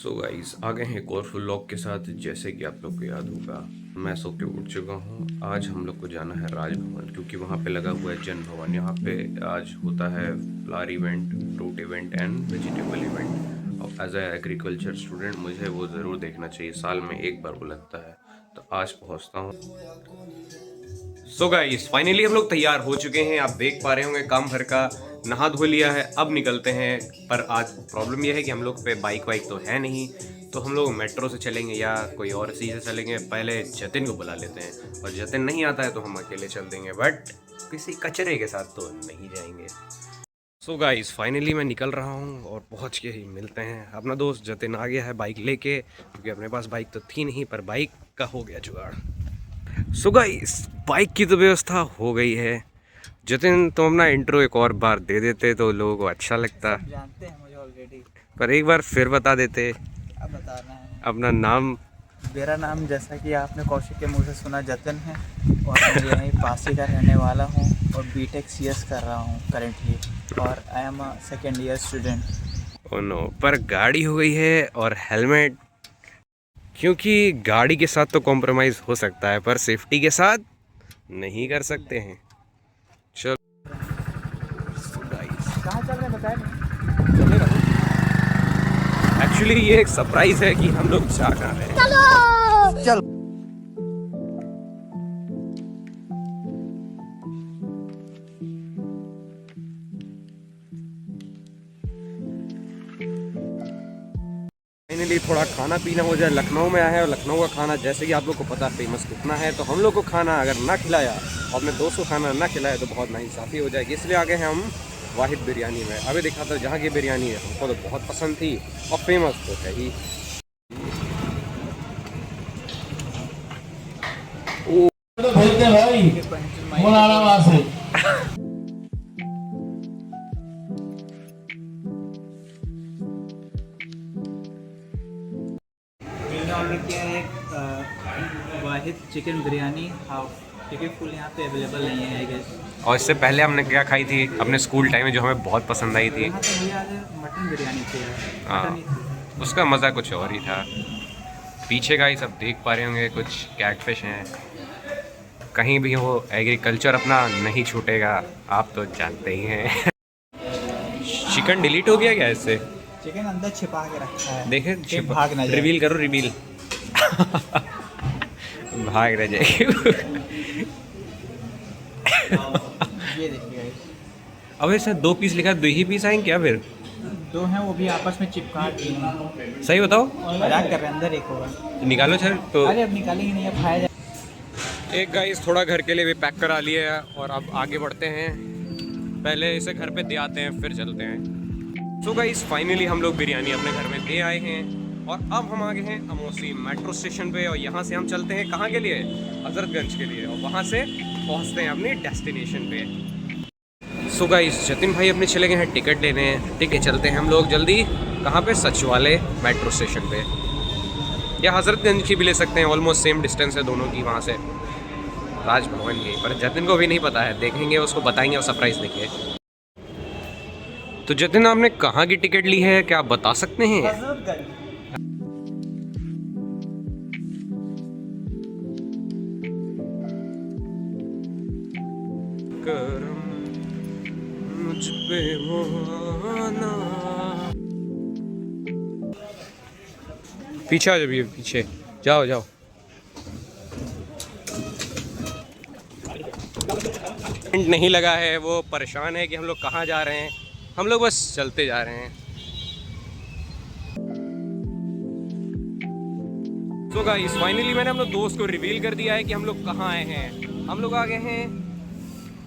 So guys आ गए हैं एक और फुल व्लॉग के साथ। जैसे कि आप लोग को याद होगा, मैं सो के उठ चुका हूँ। आज हम लोग को जाना है राजभवन, क्योंकि वहाँ पे लगा हुआ है जन भवन। यहाँ पे आज होता है flower event, fruit event and vegetable event. और एज ए एग्रीकल्चर स्टूडेंट मुझे वो ज़रूर देखना चाहिए, साल में एक बार वो लगता है। तो आज पहुँचता हूँ। सो गाइस फाइनली हम लोग तैयार हो चुके हैं। आप देख पा रहे होंगे काम भर का नहा धो लिया है, अब निकलते हैं। पर आज प्रॉब्लम यह है कि हम लोग पे बाइक वाइक तो है नहीं, तो हम लोग मेट्रो से चलेंगे या कोई और चीज़ से चलेंगे। पहले जतिन को बुला लेते हैं, और जतिन नहीं आता है तो हम अकेले चल देंगे, बट किसी कचरे के साथ तो नहीं जाएंगे। सो गाइस फाइनली मैं निकल रहा हूँ और पहुँच के ही मिलते हैं। अपना दोस्त जतिन आ गया है बाइक लेके, क्योंकि अपने पास बाइक तो थी नहीं, पर बाइक का हो गया जुगाड़। सो गाइस बाइक की तो व्यवस्था हो गई है। जतिन तुम अपना इंट्रो एक और बार दे देते तो लोगों को अच्छा लगता। जानते हैं मुझे ऑलरेडी, पर एक बार फिर बता देते अब बताना है। अपना नाम। मेरा नाम जैसा कि आपने कौशिक के मुंह से सुना जतिन है, और मैं यहीं पासी का रहने वाला हूँ और बीटेक सीएस कर रहा हूँ करेंटली, और I am a second year student. Oh no, पर गाड़ी हो गई है और हेलमेट, क्योंकि गाड़ी के साथ तो कॉम्प्रोमाइज़ हो सकता है पर सेफ्टी के साथ नहीं कर सकते हैं। चलो कहाँ चल रहे हैं बताए एक्चुअली ये एक सरप्राइज है कि हम लोग जा कहाँ रहे हैं। चलो फाइनली थोड़ा खाना पीना हो जाए। लखनऊ में आया है और लखनऊ का खाना जैसे कि आप लोग को पता फेमस कितना है, तो हम लोग को खाना अगर ना खिलाया और अपने दोस्त को खाना ना खिलाया तो बहुत नाइंसाफ़ी हो जाएगी। इसलिए आगे हैं हम वाहिद बिरयानी में। अभी दिखाता हूँ जहाँ की बिरयानी है, हमको तो बहुत पसंद थी और फेमस तो है ही। भेजते भाई मुलाना से। मैंने ऑर्डर किया है वाहिद चिकन बिरयानी हाफ, क्योंकि फुल यहाँ पे अवेलेबल नहीं है आई गेस। और इससे पहले हमने क्या खाई थी अपने स्कूल टाइम में, जो हमें बहुत पसंद आई थी। यहाँ तो मुझे याद है मटन बिरयानी थी यार, हाँ, मटन ही थी। उसका मज़ा कुछ और ही था। पीछे का ही सब देख पा रहे होंगे, कुछ कैटफिश हैं। कहीं भी हो एग्रीकल्चर अपना नहीं छूटेगा, आप तो जानते ही हैं। चिकन डिलीट हो गया क्या इससे? चिकन अंदर छिपा के रखा है, देखे कि भाग ना जाए। रिवील करो, रिवील। भाग रह जाएगी। ये देखिए अब ऐसा 2 पीस लिखा, 2 ही पीस आएंगे क्या फिर? दो हैं, वो भी आपस में चिपका दिए हैं। सही बताओ। मजाक कर रहे हैं, अंदर एक होगा। निकालो सर तो। अरे अब निकालेंगे नहीं, अब खाया जाए। एक गाइस थोड़ा घर के लिए भी पैक करा लिए है और अब आगे बढ़ते हैं। पहले इसे घर पे दे आते हैं फिर चलते हैं। सो गाइस फाइनली हम लोग बिरयानी अपने घर में दे आए हैं और अब हम आ गए हैं अमोसी मेट्रो स्टेशन पे, और यहाँ से हम चलते हैं कहाँ के लिए? हजरतगंज के लिए, और वहाँ से पहुँचते हैं अपने डेस्टिनेशन पे। सो गाइस जतिन भाई अपने चले गए हैं टिकट लेने। ठीक है, चलते हैं हम लोग जल्दी। कहाँ पे? सचिवालय मेट्रो स्टेशन पे, या हजरतगंज की भी ले सकते हैं, ऑलमोस्ट सेम डिस्टेंस है दोनों की वहाँ से राजभवन की। पर जतिन को भी नहीं पता है, देखेंगे उसको बताएंगे और सरप्राइज देंगे। तो जतिन आपने कहाँ की टिकट ली है, क्या आप बता सकते हैं? करम मुझ पे वो आना। पीछे आ जाओ, पीछे जाओ जाओ। नहीं लगा है, वो परेशान है कि हम लोग कहाँ जा रहे हैं। हम लोग बस चलते जा रहे हैं। तो गाइस फाइनली मैंने हम लोग दोस्त को रिवील कर दिया है कि हम लोग कहाँ आए हैं। हम लोग आ गए हैं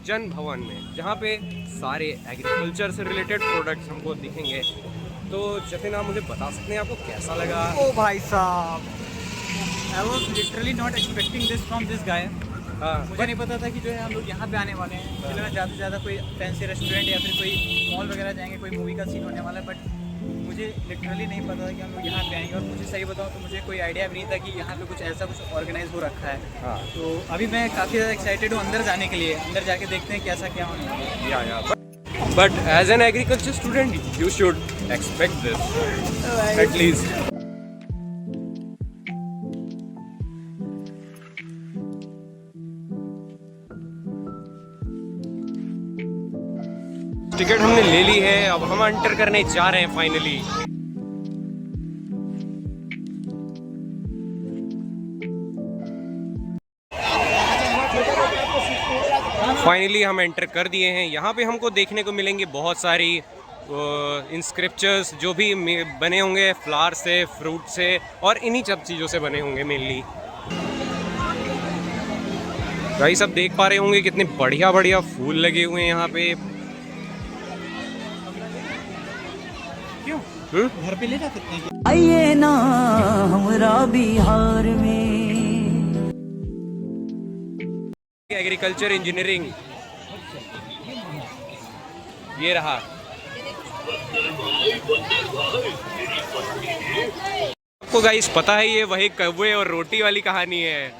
जन भवन में, जहाँ पे सारे एग्रीकल्चर से रिलेटेड प्रोडक्ट्स हमको दिखेंगे। तो जतिन आप मुझे बता सकते हैं आपको कैसा लगा? ओ भाई साहब, I was literally not expecting this from this guy. हाँ, मुझे नहीं पता था कि जो है हम लोग यहाँ पे आने वाले हैं। मुझे लगा ज़्यादा से ज़्यादा कोई फैंसी रेस्टोरेंट या फिर कोई मॉल वगैरह जाएंगे, कोई मूवी का सीन होने वाला है, बट मुझे लिटरली नहीं पता था कि हम लोग यहाँ पे आएंगे। और मुझे सही बताऊँ तो मुझे कोई आइडिया भी नहीं था कि यहाँ पे कुछ ऐसा कुछ ऑर्गेनाइज हो रखा है। हाँ। तो अभी मैं काफ़ी ज़्यादा एक्साइटेड हूँ अंदर जाने के लिए। अंदर जाके देखते हैं कैसा क्या होने वाला है। But as an agriculture student, you should expect this at least. Ticket हमने ले ली है, अब हम एंटर करने जा रहे हैं फाइनली। फाइनली हम एंटर कर दिए हैं। यहाँ पे हमको देखने को मिलेंगे बहुत सारी इंस्क्रिप्चर्स जो भी बने होंगे फ्लावर से, फ्रूट से और इन्हीं सब चीज़ों से बने होंगे मेनली। भाई सब देख पा रहे होंगे कितने बढ़िया बढ़िया फूल लगे हुए हैं यहाँ पे। क्यों घर पे ले जा सकते हैं? आइए ना हमरा बिहार में। एग्रीकल्चर इंजीनियरिंग ये रहा। आपको गाइस पता है ये वही कौवे और रोटी वाली कहानी है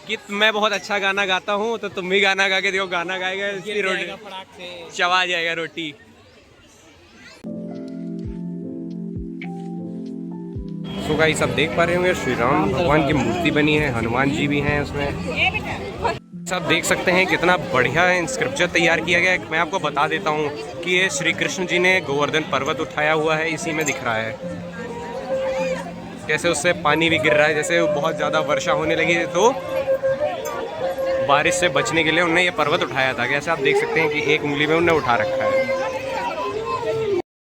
कि मैं बहुत अच्छा गाना गाता हूँ तो तुम भी गाना गा के देखो, गाना गाएगा इसकी रोटी चबा जाएगा रोटी। सो गाइस सब देख पा रहे होंगे श्री राम भगवान की मूर्ति बनी है, हनुमान जी भी हैं उसमें। सब देख सकते हैं कितना बढ़िया इंस्क्रिप्चर तैयार किया गया है। मैं आपको बता देता हूँ कि ये श्री कृष्ण जी ने गोवर्धन पर्वत उठाया हुआ है, इसी में दिख रहा है कैसे उससे पानी भी गिर रहा है। जैसे बहुत ज़्यादा वर्षा होने लगी तो बारिश से बचने के लिए उन्होंने ये पर्वत उठाया था। कैसे आप देख सकते हैं कि एक उंगली में उन्होंने उठा रखा है।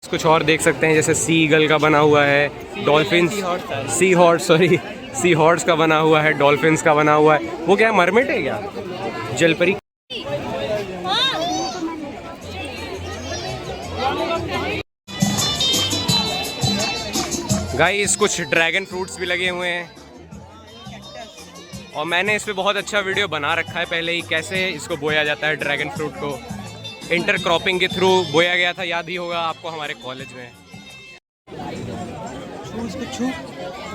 कुछ और देख सकते हैं जैसे सी ईगल का बना हुआ है, डॉल्फिन्स, सी हॉर्स का बना हुआ है, डॉल्फिन्स का बना हुआ है। वो क्या है, मरमेड है क्या, जलपरी? गाइस कुछ ड्रैगन फ्रूट्स भी लगे हुए हैं और मैंने इस पे बहुत अच्छा वीडियो बना रखा है पहले ही, कैसे इसको बोया जाता है। ड्रैगन फ्रूट को इंटरक्रॉपिंग के थ्रू बोया गया था, याद ही होगा आपको हमारे कॉलेज में।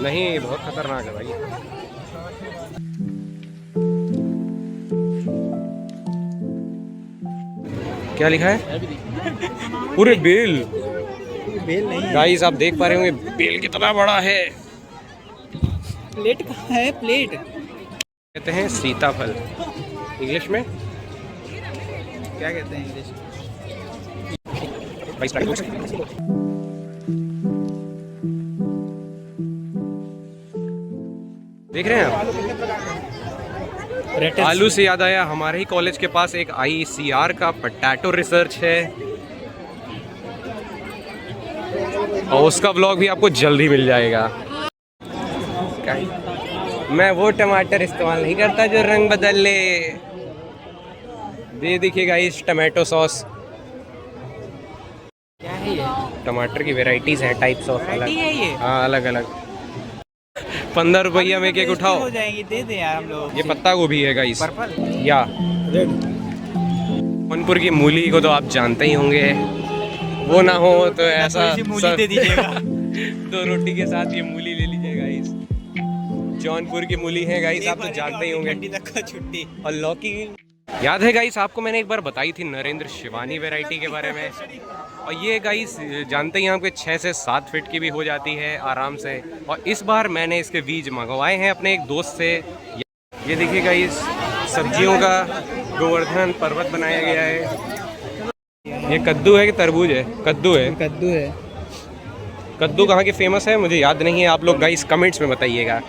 नहीं, बहुत खतरनाक है भाई। क्या लिखा है? पूरे बेल नहीं गाइस आप देख पा रहे होंगे बेल कितना बड़ा है। प्लेट कहाँ है? प्लेट कहते हैं सीताफल, इंग्लिश में क्या कहते हैं इंग्लिश? देख रहे हैं आप? आलू से याद आया, हमारे ही कॉलेज के पास एक ICR का पोटैटो रिसर्च है और उसका ब्लॉग भी आपको जल्दी मिल जाएगा। मैं वो टमाटर इस्तेमाल नहीं करता जो रंग बदल ले। ये देखिएगा इस टमाटो सॉस, क्या है ये? टमाटर की वेराइटीज हैं, टाइप्स ऑफ अलग। है ये? हाँ अलग अलग। 15 रुपया में केक उठाओ। हो जाएंगे, दे दे यार हम लोग। ये पत्ता गोभी है गाइस, पर्पल या जौनपुर की मूली को तो आप जानते ही होंगे, वो ना हो तो ऐसा मूली दे दीजिएगा। तो रोटी के साथ ये मूली ले लीजिएगा गाइस। जौनपुर की मूली है गाइस, आप तो जानते ही होंगे। घंटी तक का छुट्टी। और लौकी याद है गाइस, आपको मैंने एक बार बताई थी नरेंद्र शिवानी वैरायटी के बारे में। और ये गाइस जानते ही आपके 6 से 7 फीट की भी हो जाती है आराम से। और इस बार मैंने इसके बीज मंगवाए हैं अपने एक दोस्त से। ये देखिए गाइस, सब्जियों का गोवर्धन पर्वत बनाया गया है। ये कद्दू है कि तरबूज है? कद्दू है। कद्दू है। कद्दू कहाँ की फेमस है मुझे याद नहीं है, आप लोग गाइस कमेंट्स में बताइएगा।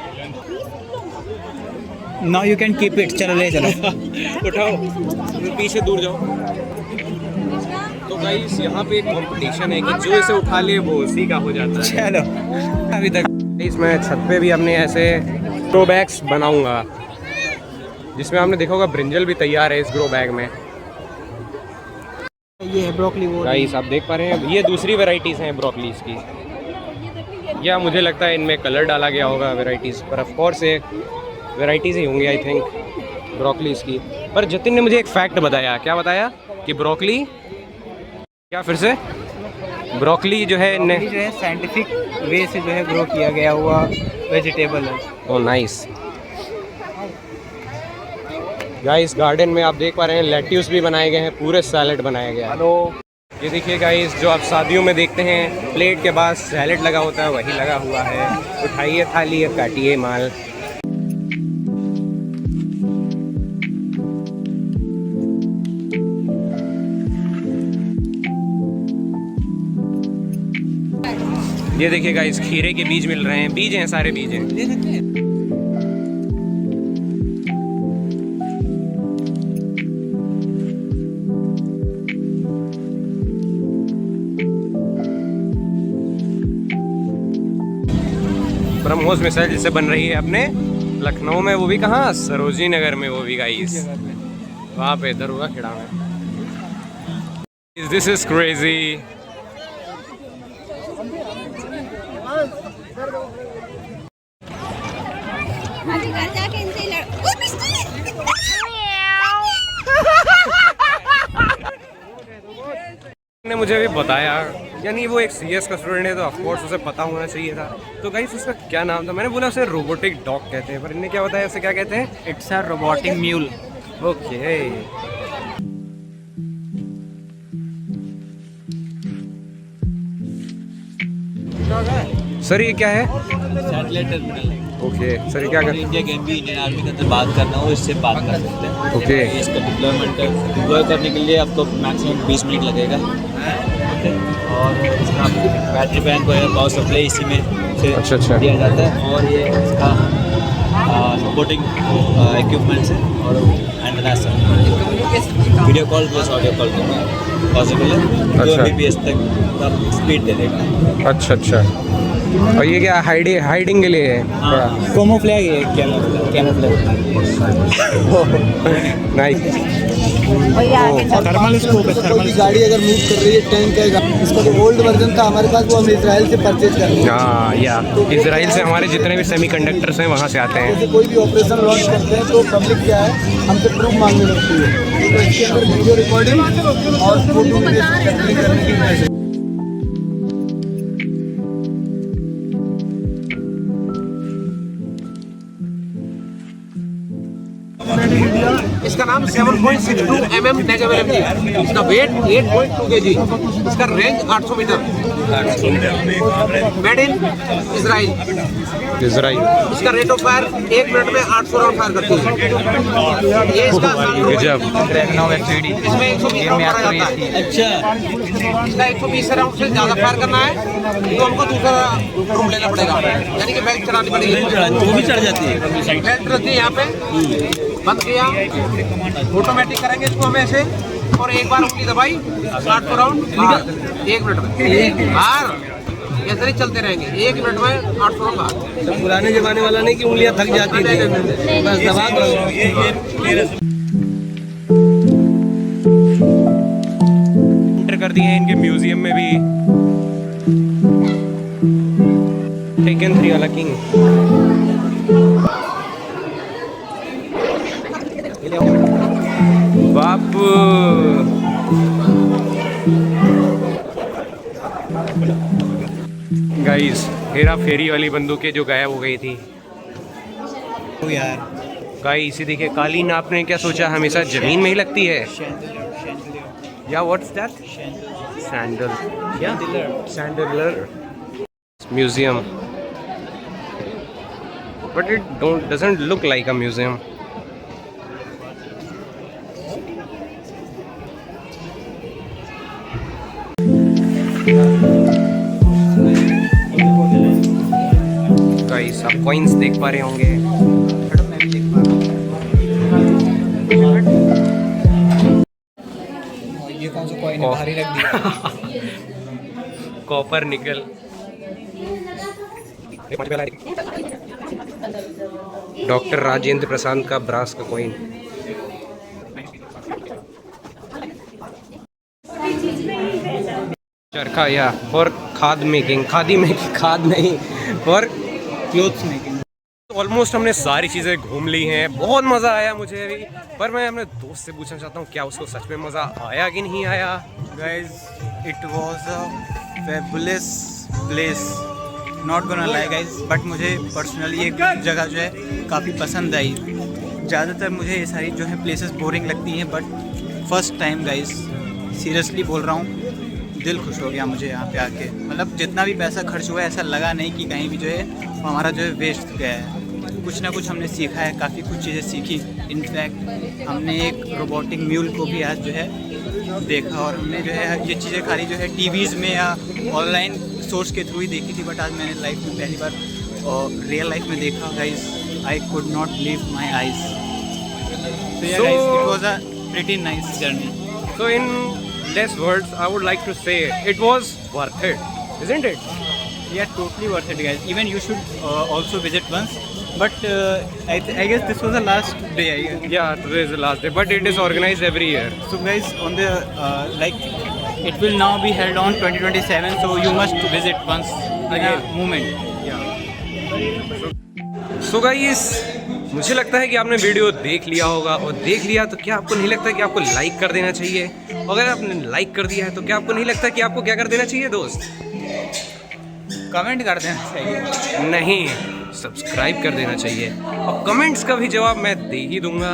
Now you can keep it. चलो ले चलो। उठाओ, पीछे दूर जाओ। तो गाइस यहाँ पे एक कंपटीशन है कि जो इसे उठा ले वो उसी का हो जाता है। चलो अभी तक इसमें छत पे भी अपने ऐसे ग्रो बैग्स बनाऊंगा, जिसमें आपने देखा होगा ब्रिंजल भी तैयार है इस ग्रो बैग में। ये है ब्रोकली। वो गाइस आप देख पा रहे हैं, ये दूसरी वेराइटीज़ हैं ब्रोकलीज की। या मुझे लगता है इनमें कलर डाला गया होगा वेराइटीज़ पर, ऑफ कोर्स एक वेराइटीज़ ही होंगी आई थिंक ब्रोकलीज की। पर जतिन ने मुझे एक फैक्ट बताया। क्या बताया? कि ब्रोकली क्या, फिर से? ब्रोकली जो है जो है साइंटिफिक वे से जो है ग्रो किया गया हुआ वेजिटेबल है। Oh nice. गाइस गार्डन में आप देख पा रहे हैं लेट्यूस भी बनाए गए हैं, पूरे सैलेड बनाया गया है। हेलो, ये देखिए गाइस, जो आप शादियों में देखते हैं प्लेट के पास सैलेड लगा होता है वही लगा हुआ है। उठाइए थाली, काटिए माल। ये देखिए गाइस, खीरे के बीज मिल रहे हैं, बीज हैं, सारे बीज हैं। ले सकते हैं। ब्रह्मोस मिसाइल जिससे बन रही है अपने लखनऊ में, वो भी कहाँ, सरोजनी नगर में, वो भी गाइस वहाँ पे दरोगा खेड़ा में। This is crazy. अभी घर जाके इनसे ने मुझे भी बताया, यानी वो एक सीएस का स्टूडेंट है तो ऑफ कोर्स उसे पता होना चाहिए था। तो गाइस उसका क्या नाम था, मैंने बोला उसे रोबोटिक डॉग कहते हैं, पर इन्हें क्या बताया उसे क्या कहते हैं? It's a robotic mule. Okay. Sir ये क्या है? सैटेलाइट टर्मिनल है। ओके सर, ये क्या अगर करते इंडिया गेम भी इंडियन आर्मी के अंदर बात करना हो, इससे बात कर सकते हैं। ओके। इसका डिप्लॉय करने के लिए आपको मैक्सिमम 20 मिनट लगेगा। ओके। और इसका बैटरी बैंक है, पावर सप्लाई इसी में से अच्छा। दिया जाता है। और ये इसका सपोर्टिंग इक्विपमेंट्स है और antenna video call plus audio call दोनों पॉसिबल है। 2 अच्छा। Mbps तक का स्पीड दे देगा। अच्छा। और ये क्या हाइडिंग के लिए है? कैमोफ्लेज है, कैमोफ्लेज। नाइस। थर्मल स्कोप है, थर्मल। गाड़ी अगर मूव कर रही है टैंक है, इसका जो ओल्ड वर्जन था हमारे पास, वो हम इसराइल से परचेज कर रहे हैं। हाँ या इजराइल से हमारे जितने भी सेमीकंडक्टर्स हैं वहाँ से आते हैं। जैसे कोई भी ऑपरेशन लॉन्च करते हैं तो पब्लिक क्या है, हमसे प्रूफ मांगने लगती है, तो इसके अंदर वीडियो रिकॉर्डिंग और फोटो कैप्चरिंग करने की वजह से इसका नाम 7.62 mm नेगेवलम है। इसका वेट 8.2 kg, इसका range 800 metre. Made in Israel. इसका रेट ऑफ फायर 1 मिनट में 800 राउंड फायर करती है। ये इसका गजब। इसमें 120 राउंड मारा जाता है। अच्छा। इसका 120 राउंड से ज़्यादा फायर करना है तो हमको दूसरा रूम लेना पड़ेगा, यानी कि बेल्ट चढ़ानी पड़ेगी। वो भी चढ़ जाती है। बेल्ट रहती है यहाँ पे, बंद किया, ऑटोमेटिक करेंगे इसको हम ऐसे, और एक बार उंगली दबाई 60 राउंड 1 मिनट में बाहर। ऐसे ही चलते रहेंगे, 1 मिनट में 800 राउंड बाहर। पुराने जमाने वाला नहीं कि उंगलियां थक जाती थी, बस दबा दो। एंटर कर दिए हैं इनके म्यूजियम में भी। टेकन 3 वाला किंग। बापू गाइस, हेरा फेरी वाली बंदूकें जो गायब हो गई थी यार गाइस। ये देखिए, कालीन आपने क्या सोचा हमेशा जमीन में ही लगती है? या व्हाट्स दैट? सैंडल या Sandler museum, but it doesn't look like a museum. Guys आप कॉइन्स देख पा रहे होंगे। मैं भी देख पा रहा हूँ। ये कौन सा कॉइन है, बाहर ही रख दिया। Copper nickel. Doctor Rajendra Prasad का ब्रास का कॉइन। चरखा या फॉर खाद मेकिंग, खाद नहीं, फॉर क्लोथ्स मेकिंग। ऑलमोस्ट हमने सारी चीज़ें घूम ली हैं। बहुत मज़ा आया मुझे भी, पर मैं अपने दोस्त से पूछना चाहता हूँ क्या उसको सच में मज़ा आया कि नहीं आया। Guys, it was a fabulous place. Not gonna lie guys, but मुझे पर्सनली एक जगह जो है काफ़ी पसंद आई। ज़्यादातर मुझे ये सारी जो है प्लेसेस बोरिंग लगती हैं, but first time guys seriously बोल रहा हूँ, दिल खुश हो गया मुझे यहाँ पे आके। मतलब जितना भी पैसा खर्च हुआ है, ऐसा लगा नहीं कि कहीं भी जो है हमारा जो है वेस्ट गया है। कुछ ना कुछ हमने सीखा है, काफ़ी कुछ चीज़ें सीखी। इनफैक्ट हमने एक रोबोटिक म्यूल को भी आज जो है देखा, और हमने जो है ये चीज़ें खाली जो है टीवीज़ में या ऑनलाइन सोर्स के थ्रू ही देखी थी, बट आज मैंने लाइफ में पहली बार रियल लाइफ में देखा guys. I could not believe my eyes. So yeah, guys, it was a pretty nice journey. So in less words, I would like to say it was worth it, isn't it? Yeah, totally worth it, guys. Even you should also visit once. But I guess this was the last day. Yeah, today is the last day, but it is organized every year. So guys, on the it will now be held on 2027. So you must visit once again. Moment. Yeah. So guys, मुझे लगता है कि आपने video देख लिया होगा, और देख लिया तो क्या आपको नहीं लगता कि आपको लाइक कर देना चाहिए? अगर आपने लाइक कर दिया है तो क्या आपको नहीं लगता कि आपको क्या कर देना चाहिए दोस्त? कमेंट कर देना चाहिए. नहीं, सब्सक्राइब कर देना चाहिए, और कमेंट्स का भी जवाब मैं दे ही दूंगा.